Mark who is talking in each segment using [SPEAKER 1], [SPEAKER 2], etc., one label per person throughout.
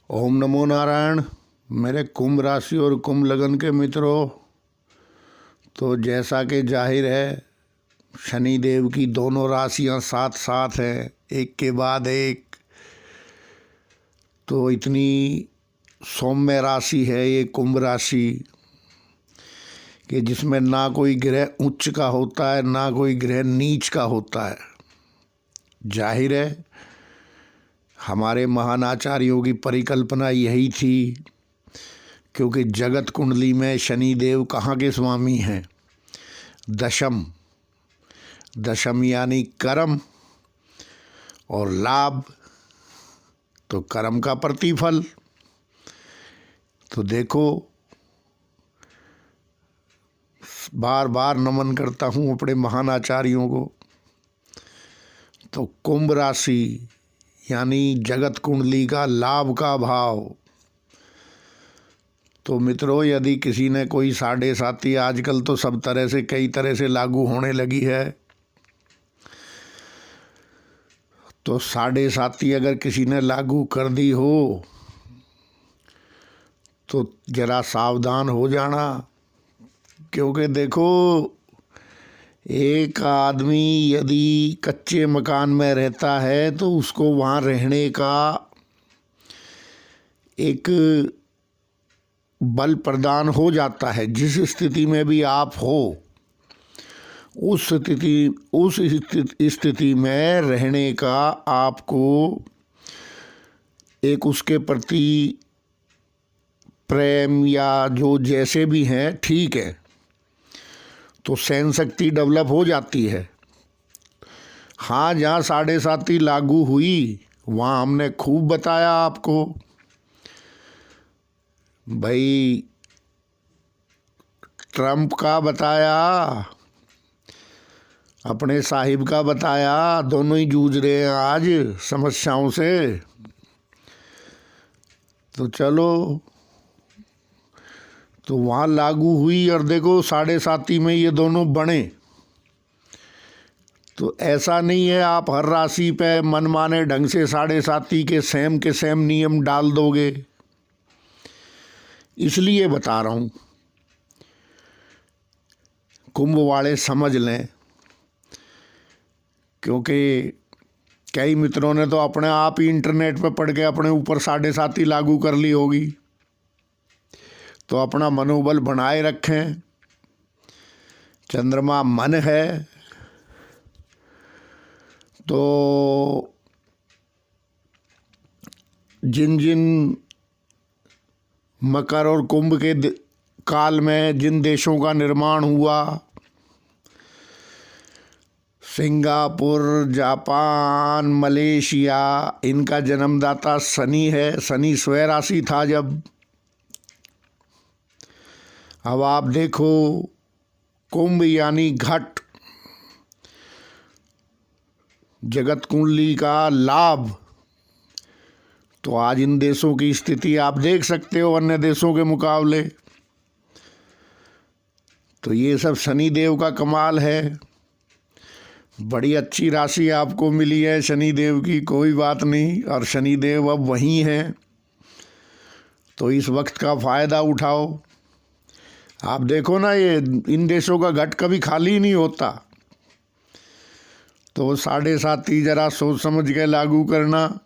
[SPEAKER 1] ओम नमो नारायण। मेरे कुंभ राशि और कुंभ लगन के मित्रों, तो जैसा कि जाहिर है शनि देव की दोनों राशियां साथ साथ हैं, एक के बाद एक। तो इतनी सौम्य राशि है ये कुंभ राशि कि जिसमें ना कोई ग्रह उच्च का होता है ना कोई ग्रह नीच का होता है। जाहिर है हमारे महान आचार्यों की परिकल्पना यही थी, क्योंकि जगत कुंडली में शनि देव कहाँ के स्वामी हैं? दशम। दशम यानी कर्म और लाभ, तो कर्म का प्रतिफल। तो देखो, बार बार नमन करता हूँ अपने महान आचार्यों को। तो कुंभ राशि यानी जगत कुंडली का लाभ का भाव। तो मित्रों, यदि किसी ने कोई 7.5, आजकल तो सब तरह से कई तरह से लागू होने लगी है, तो 7.5 अगर किसी ने लागू कर दी हो तो जरा सावधान हो जाना। क्योंकि देखो, एक आदमी यदि कच्चे मकान में रहता है तो उसको वहाँ रहने का एक बल प्रदान हो जाता है। जिस स्थिति में भी आप हो, उस स्थिति में रहने का आपको एक उसके प्रति प्रेम या जो जैसे भी हैं, ठीक है, तो सहन शक्ति डेवलप हो जाती है। हाँ, जहाँ 7.5 लागू हुई वहाँ हमने खूब बताया आपको भाई। ट्रम्प का बताया, अपने साहिब का बताया, दोनों ही जूझ रहे हैं आज समस्याओं से। तो चलो, तो वहाँ लागू हुई और देखो 7.5 में ये दोनों बने। तो ऐसा नहीं है आप हर राशि पे मनमाने ढंग से 7.5 के सेम नियम डाल दोगे। इसलिए बता रहा हूँ, कुंभ वाले समझ लें। क्योंकि कई मित्रों ने तो अपने आप ही इंटरनेट पर पढ़ के अपने ऊपर 7.5 लागू कर ली होगी। तो अपना मनोबल बनाए रखें। चंद्रमा मन है, तो जिन जिन मकर और कुंभ के काल में जिन देशों का निर्माण हुआ, सिंगापुर, जापान, मलेशिया, इनका जन्मदाता शनि है। शनि स्वयं राशि था जब। अब आप देखो, कुंभ यानी घट, जगत कुंडली का लाभ। तो आज इन देशों की स्थिति आप देख सकते हो अन्य देशों के मुकाबले। तो ये सब शनि देव का कमाल है। बड़ी अच्छी राशि आपको मिली है शनि देव की, कोई बात नहीं। और शनि देव अब वहीं हैं, तो इस वक्त का फ़ायदा उठाओ। आप देखो ना, ये इन देशों का घट कभी खाली नहीं होता। तो 7.5 जरा सोच समझ के लागू करना।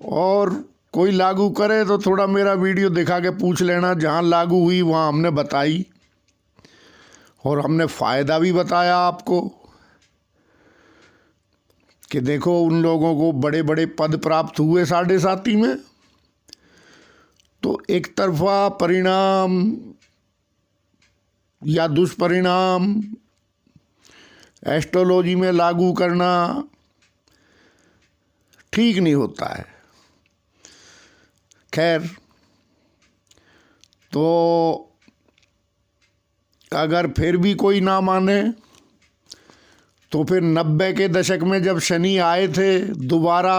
[SPEAKER 1] और कोई लागू करे तो थोड़ा मेरा वीडियो दिखा के पूछ लेना। जहाँ लागू हुई वहाँ हमने बताई और हमने फ़ायदा भी बताया आपको कि देखो, उन लोगों को बड़े बड़े पद प्राप्त हुए 7.5 में। तो एक तरफा परिणाम या दुष्परिणाम एस्ट्रोलॉजी में लागू करना ठीक नहीं होता है। खैर, तो अगर फिर भी कोई ना माने तो फिर 90 के दशक में जब शनि आए थे दोबारा,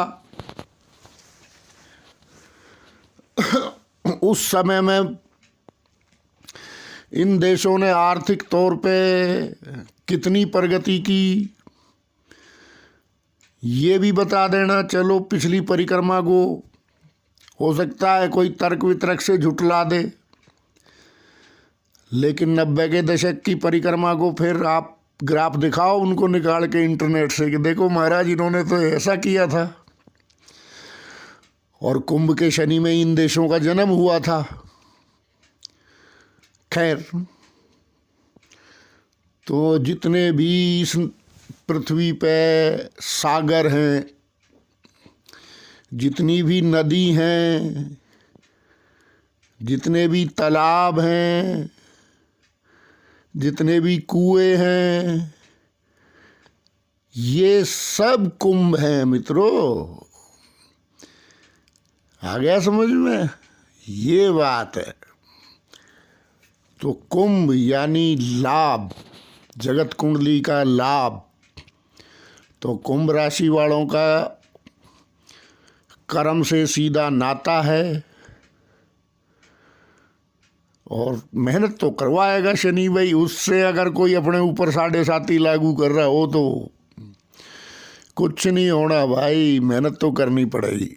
[SPEAKER 1] उस समय में इन देशों ने आर्थिक तौर पे कितनी प्रगति की, ये भी बता देना, चलो पिछली परिक्रमा को हो सकता है कोई तर्क वितर्क से झुठला दे, लेकिन 90 के दशक की परिक्रमा को फिर आप ग्राफ दिखाओ उनको निकाल के इंटरनेट से कि देखो महाराज इन्होंने तो ऐसा किया था, और कुंभ के शनि में इन देशों का जन्म हुआ था। खैर, तो जितने भी इस पृथ्वी पे सागर हैं, जितनी भी नदी हैं, जितने भी तालाब हैं, जितने भी कुएं हैं, ये सब कुंभ हैं मित्रों। आ गया समझ में? ये बात है। तो कुंभ यानी लाभ, जगत कुंडली का लाभ। तो कुंभ राशि वालों का कर्म से सीधा नाता है, और मेहनत तो करवाएगा शनि भाई। उससे अगर कोई अपने ऊपर 7.5 लागू कर रहा हो तो कुछ नहीं होना भाई, मेहनत तो करनी पड़ेगी।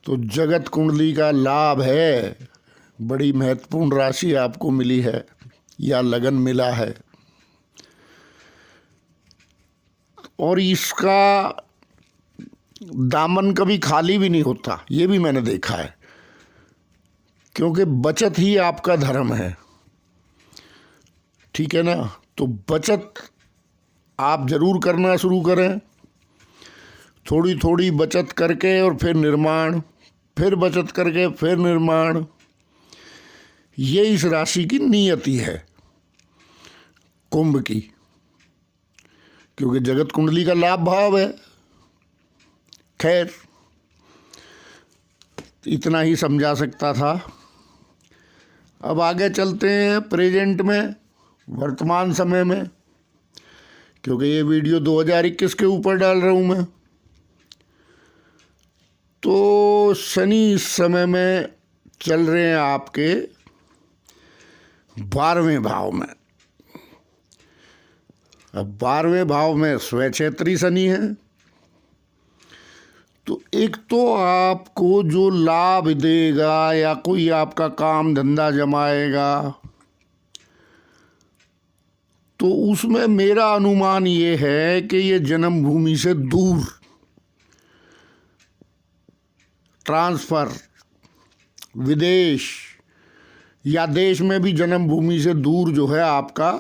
[SPEAKER 1] तो जगत कुंडली का लाभ है, बड़ी महत्वपूर्ण राशि आपको मिली है या लगन मिला है, और इसका दामन कभी खाली भी नहीं होता, ये भी मैंने देखा है, क्योंकि बचत ही आपका धर्म है। ठीक है ना? तो बचत आप जरूर करना शुरू करें, थोड़ी थोड़ी बचत करके और फिर निर्माण, फिर बचत करके फिर निर्माण। ये इस राशि की नियति है कुंभ की, क्योंकि जगत कुंडली का लाभ भाव है। खैर, इतना ही समझा सकता था। अब आगे चलते हैं प्रेजेंट में, वर्तमान समय में, क्योंकि ये वीडियो 2021 के ऊपर डाल रहा हूँ मैं। तो शनि इस समय में चल रहे हैं आपके 12वें भाव में। अब 12वें भाव में स्वक्षेत्री शनि है, तो एक तो आपको जो लाभ देगा या कोई आपका काम धंधा जमाएगा, तो उसमें मेरा अनुमान ये है कि ये जन्मभूमि से दूर ट्रांसफ़र, विदेश या देश में भी जन्मभूमि से दूर जो है आपका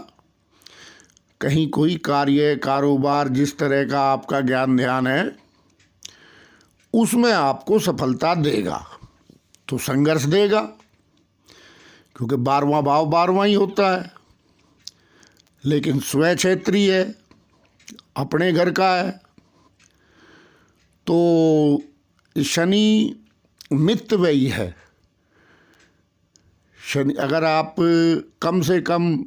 [SPEAKER 1] कहीं कोई कार्य, कारोबार, जिस तरह का आपका ज्ञान ध्यान है, उसमें आपको सफलता देगा। तो संघर्ष देगा, क्योंकि 12वां भाव 12वां ही होता है, लेकिन स्वक्षेत्री है, अपने घर का है। तो शनि मित्र व्ययी है। शनि, अगर आप कम से कम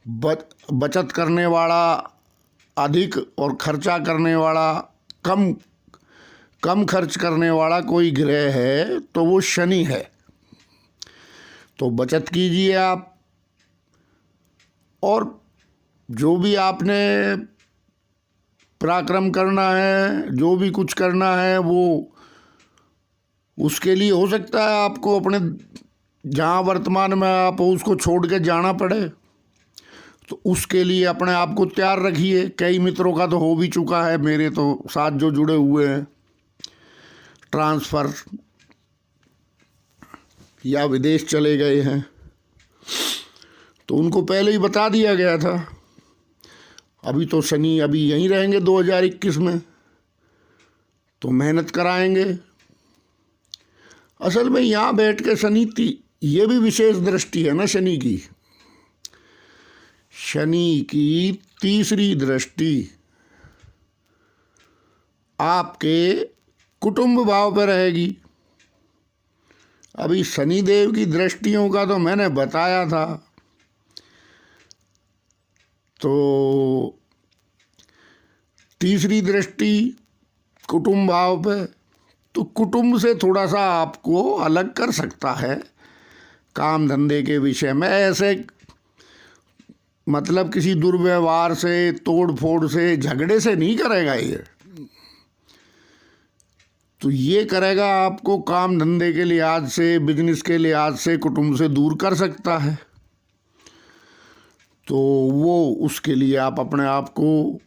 [SPEAKER 1] बचत करने वाला अधिक और खर्चा करने वाला कम खर्च करने वाला कोई ग्रह है तो वो शनि है। तो बचत कीजिए आप, और जो भी आपने पराक्रम करना है, जो भी कुछ करना है, वो उसके लिए हो सकता है आपको अपने जहाँ वर्तमान में आप हो उसको छोड़ के जाना पड़े, तो उसके लिए अपने आप को तैयार रखिए। कई मित्रों का तो हो भी चुका है, मेरे तो साथ जो जुड़े हुए हैं, ट्रांसफ़र या विदेश चले गए हैं, तो उनको पहले ही बता दिया गया था। अभी तो शनि अभी यहीं रहेंगे 2021 में, तो मेहनत कराएंगे। असल में यहाँ बैठ के शनि, ये भी विशेष दृष्टि है ना शनि की। शनि की तीसरी दृष्टि आपके कुटुंब भाव पर रहेगी। अभी शनिदेव की दृष्टियों का तो मैंने बताया था। तो तीसरी दृष्टि कुटुंब भाव पे, तो कुटुंब से थोड़ा सा आपको अलग कर सकता है काम धंधे के विषय में। ऐसे मतलब किसी दुर्व्यवहार से, तोड़ फोड़ से, झगड़े से नहीं करेगा ये। तो ये करेगा आपको काम धंधे के लिहाज से, बिजनेस के लिहाज से, कुटुंब से दूर कर सकता है। तो वो उसके लिए आप अपने आप को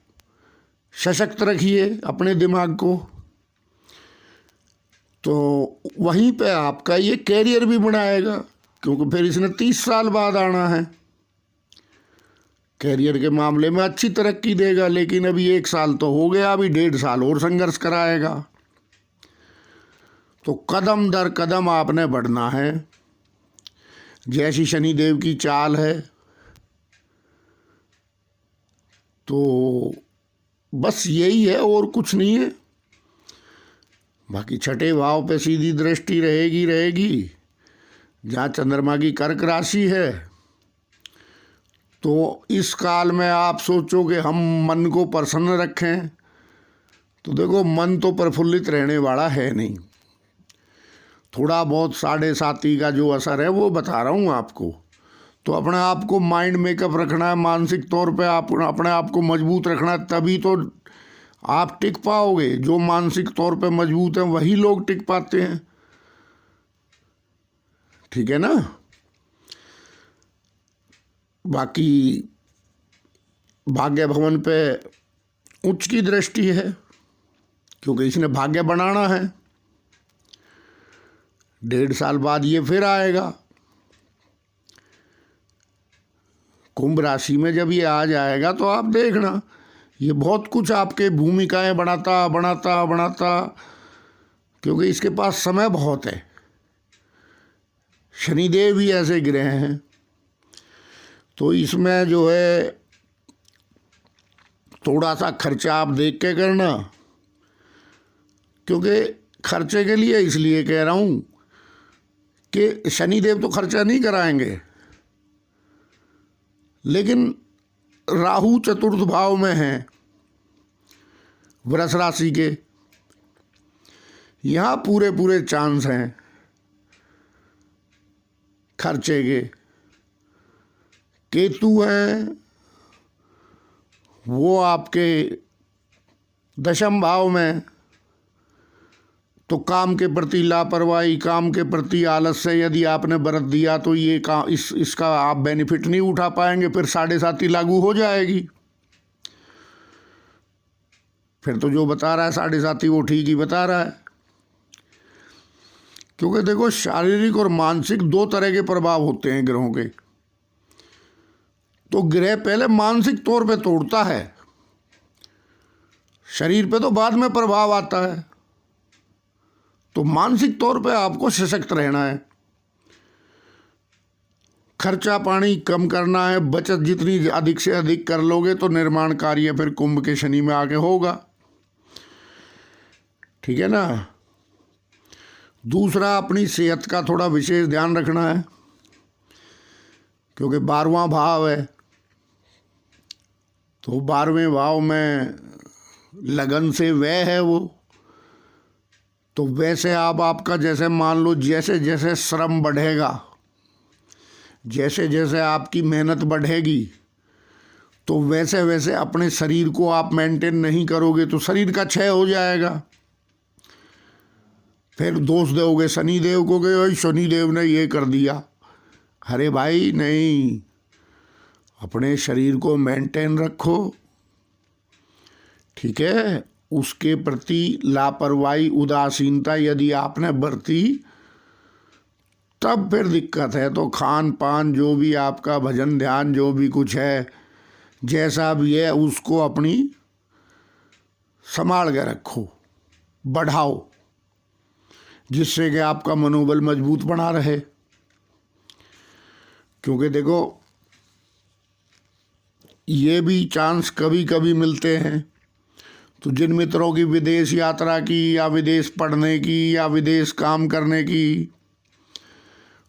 [SPEAKER 1] सशक्त रखिए, अपने दिमाग को। तो वहीं पे आपका ये कैरियर भी बनाएगा, क्योंकि फिर इसने 30 साल बाद आना है। कैरियर के मामले में अच्छी तरक्की देगा, लेकिन अभी 1 साल तो हो गया, अभी 1.5 साल और संघर्ष कराएगा। तो कदम दर कदम आपने बढ़ना है, जैसी शनिदेव की चाल है। तो बस यही है, और कुछ नहीं है। बाकी छठे भाव पे सीधी दृष्टि रहेगी, जहाँ चंद्रमा की कर्क राशि है। तो इस काल में आप सोचो कि हम मन को प्रसन्न रखें, तो देखो मन तो प्रफुल्लित रहने वाला है नहीं। थोड़ा बहुत 7.5 का जो असर है वो बता रहा हूँ आपको। तो अपने आप को माइंड मेकअप रखना है, मानसिक तौर पे आप अपने आप को मजबूत रखना है, तभी तो आप टिक पाओगे। जो मानसिक तौर पे मजबूत हैं वही लोग टिक पाते हैं, ठीक है ना। बाकी भाग्य भवन पे उच्च की दृष्टि है, क्योंकि इसने भाग्य बनाना है। 1.5 साल बाद ये फिर आएगा कुंभ राशि में। जब ये आ जाएगा तो आप देखना, ये बहुत कुछ आपके भूमिकाएं बनाता बनाता बनाता, क्योंकि इसके पास समय बहुत है। शनिदेव भी ऐसे ग्रह हैं, तो इसमें जो है थोड़ा सा खर्चा आप देख के करना, क्योंकि खर्चे के लिए इसलिए कह रहा हूँ कि शनिदेव तो खर्चा नहीं कराएंगे, लेकिन राहु 4th भाव में है वृष राशि के, यहाँ पूरे पूरे चांस हैं खर्चे के। केतु हैं वो आपके 10th भाव में, तो काम के प्रति लापरवाही, काम के प्रति आलस्य यदि आपने बरत दिया तो ये काम इसका आप बेनिफिट नहीं उठा पाएंगे। फिर 7.5 लागू हो जाएगी। फिर तो जो बता रहा है 7.5 वो ठीक ही बता रहा है, क्योंकि देखो शारीरिक और मानसिक 2 तरह के प्रभाव होते हैं ग्रहों के। तो ग्रह पहले मानसिक तौर पे तोड़ता है, शरीर पे तो बाद में प्रभाव आता है। तो मानसिक तौर पे आपको सशक्त रहना है, खर्चा पानी कम करना है, बचत जितनी अधिक से अधिक कर लोगे तो निर्माण कार्य फिर कुंभ के शनि में आके होगा, ठीक है ना। दूसरा, अपनी सेहत का थोड़ा विशेष ध्यान रखना है, क्योंकि 12वां भाव है। तो 12वें भाव में लगन से व्यय है वो। तो वैसे आपका जैसे मान लो जैसे जैसे श्रम बढ़ेगा, जैसे जैसे आपकी मेहनत बढ़ेगी, तो वैसे वैसे अपने शरीर को आप मेंटेन नहीं करोगे तो शरीर का क्षय हो जाएगा। फिर दोष दोगे शनिदेव को कि शनिदेव ने ये कर दिया। अरे भाई नहीं, अपने शरीर को मेंटेन रखो, ठीक है। उसके प्रति लापरवाही, उदासीनता यदि आपने बरती तब फिर दिक्कत है। तो खान पान जो भी आपका, भजन ध्यान जो भी कुछ है, जैसा भी है, उसको अपनी संभाल के रखो, बढ़ाओ, जिससे कि आपका मनोबल मजबूत बना रहे। क्योंकि देखो ये भी चांस कभी कभी मिलते हैं। तो जिन मित्रों की विदेश यात्रा की या विदेश पढ़ने की या विदेश काम करने की,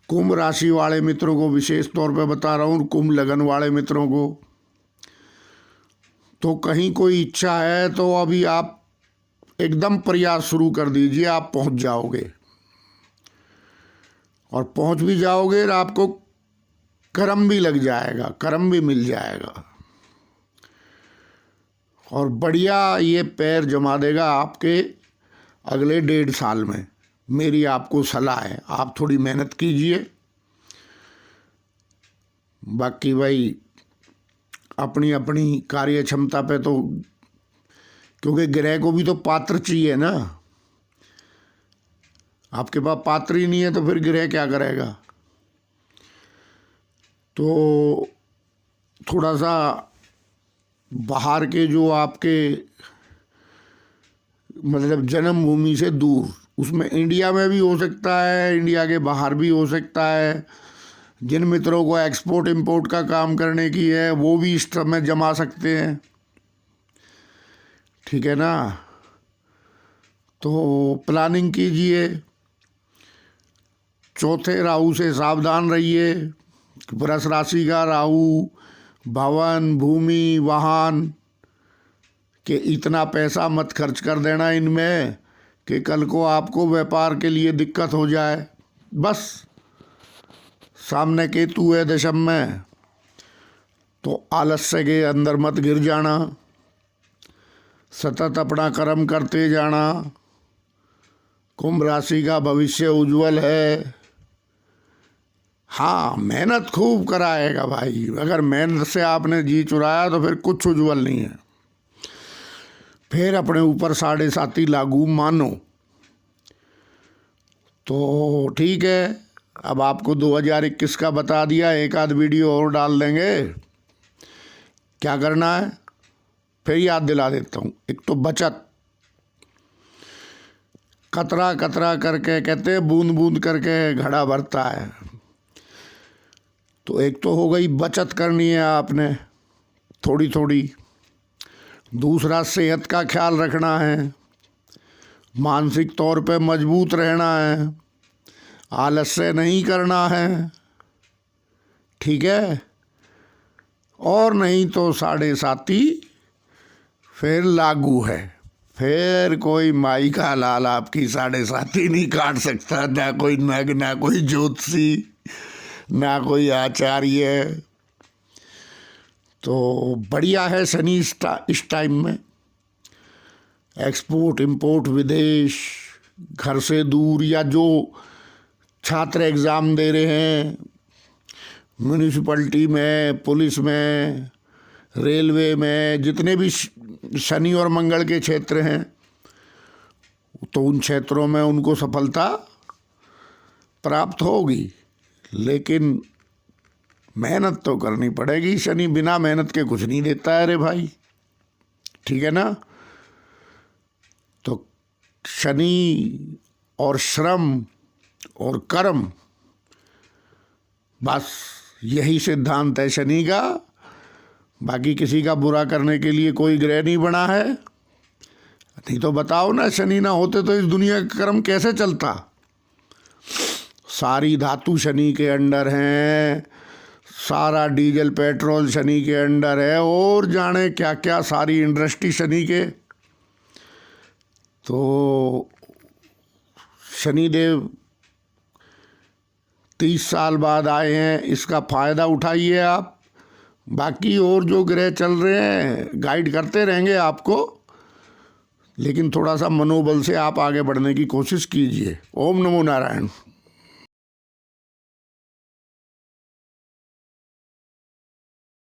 [SPEAKER 1] कुंभ राशि वाले मित्रों को विशेष तौर पे बता रहा हूँ, कुंभ लगन वाले मित्रों को, तो कहीं कोई इच्छा है तो अभी आप एकदम प्रयास शुरू कर दीजिए, आप पहुँच जाओगे। और पहुँच भी जाओगे और आपको कर्म भी लग जाएगा, कर्म भी मिल जाएगा और बढ़िया ये पैर जमा देगा आपके अगले 1.5 साल में। मेरी आपको सलाह है, आप थोड़ी मेहनत कीजिए। बाकी भाई अपनी अपनी कार्य क्षमता पे तो, क्योंकि ग्रह को भी तो पात्र चाहिए ना। आपके पास पात्र ही नहीं है तो फिर ग्रह क्या करेगा। तो थोड़ा सा बाहर के जो आपके मतलब जन्मभूमि से दूर, उसमें इंडिया में भी हो सकता है, इंडिया के बाहर भी हो सकता है। जिन मित्रों को एक्सपोर्ट इंपोर्ट का काम करने की है वो भी इस समय जमा सकते हैं, ठीक है ना। तो प्लानिंग कीजिए। चौथे राहु से सावधान रहिए। वृष राशि का राहु भवन भूमि वाहन के इतना पैसा मत खर्च कर देना इनमें कि कल को आपको व्यापार के लिए दिक्कत हो जाए। बस सामने केतु है दशम में, तो आलस्य के अंदर मत गिर जाना, सतत अपना कर्म करते जाना। कुंभ राशि का भविष्य उज्जवल है। हाँ, मेहनत खूब कराएगा भाई। अगर मेहनत से आपने जी चुराया तो फिर कुछ उज्जवल नहीं है। फिर अपने ऊपर 7.5 लागू मानो। तो ठीक है, अब आपको 2021 का बता दिया, एक आध वीडियो और डाल देंगे। क्या करना है फिर याद दिला देता हूँ। एक तो बचत, कतरा कतरा करके कहते हैं बूंद बूंद करके घड़ा भरता है। तो एक तो हो गई बचत करनी है आपने थोड़ी थोड़ी। दूसरा सेहत का ख्याल रखना है, मानसिक तौर पे मजबूत रहना है, आलस्य नहीं करना है, ठीक है। और नहीं तो 7.5 फिर लागू है। फिर कोई माई का लाल आपकी 7.5 नहीं काट सकता, ना कोई नग, ना कोई ज्योतिषी, ना कोई आचार्य। तो बढ़िया है शनि इस टाइम में। एक्सपोर्ट इंपोर्ट, विदेश, घर से दूर, या जो छात्र एग्ज़ाम दे रहे हैं म्यूनिसिपैलिटी में, पुलिस में, रेलवे में, जितने भी शनि और मंगल के क्षेत्र हैं, तो उन क्षेत्रों में उनको सफलता प्राप्त होगी। लेकिन मेहनत तो करनी पड़ेगी। शनि बिना मेहनत के कुछ नहीं देता है रे भाई, ठीक है ना। तो शनि और श्रम और कर्म, बस यही सिद्धांत है शनि का। बाकी किसी का बुरा करने के लिए कोई ग्रह नहीं बना है। नहीं तो बताओ ना, शनि ना होते तो इस दुनिया का कर्म कैसे चलता। सारी धातु शनि के अंडर हैं, सारा डीजल पेट्रोल शनि के अंडर है, और जाने क्या क्या सारी इंडस्ट्री शनि के। तो शनिदेव 30 साल बाद आए हैं, इसका फ़ायदा उठाइए आप। बाकी और जो ग्रह चल रहे हैं गाइड करते रहेंगे आपको, लेकिन थोड़ा सा मनोबल से आप आगे बढ़ने की कोशिश कीजिए। ओम नमो नारायण।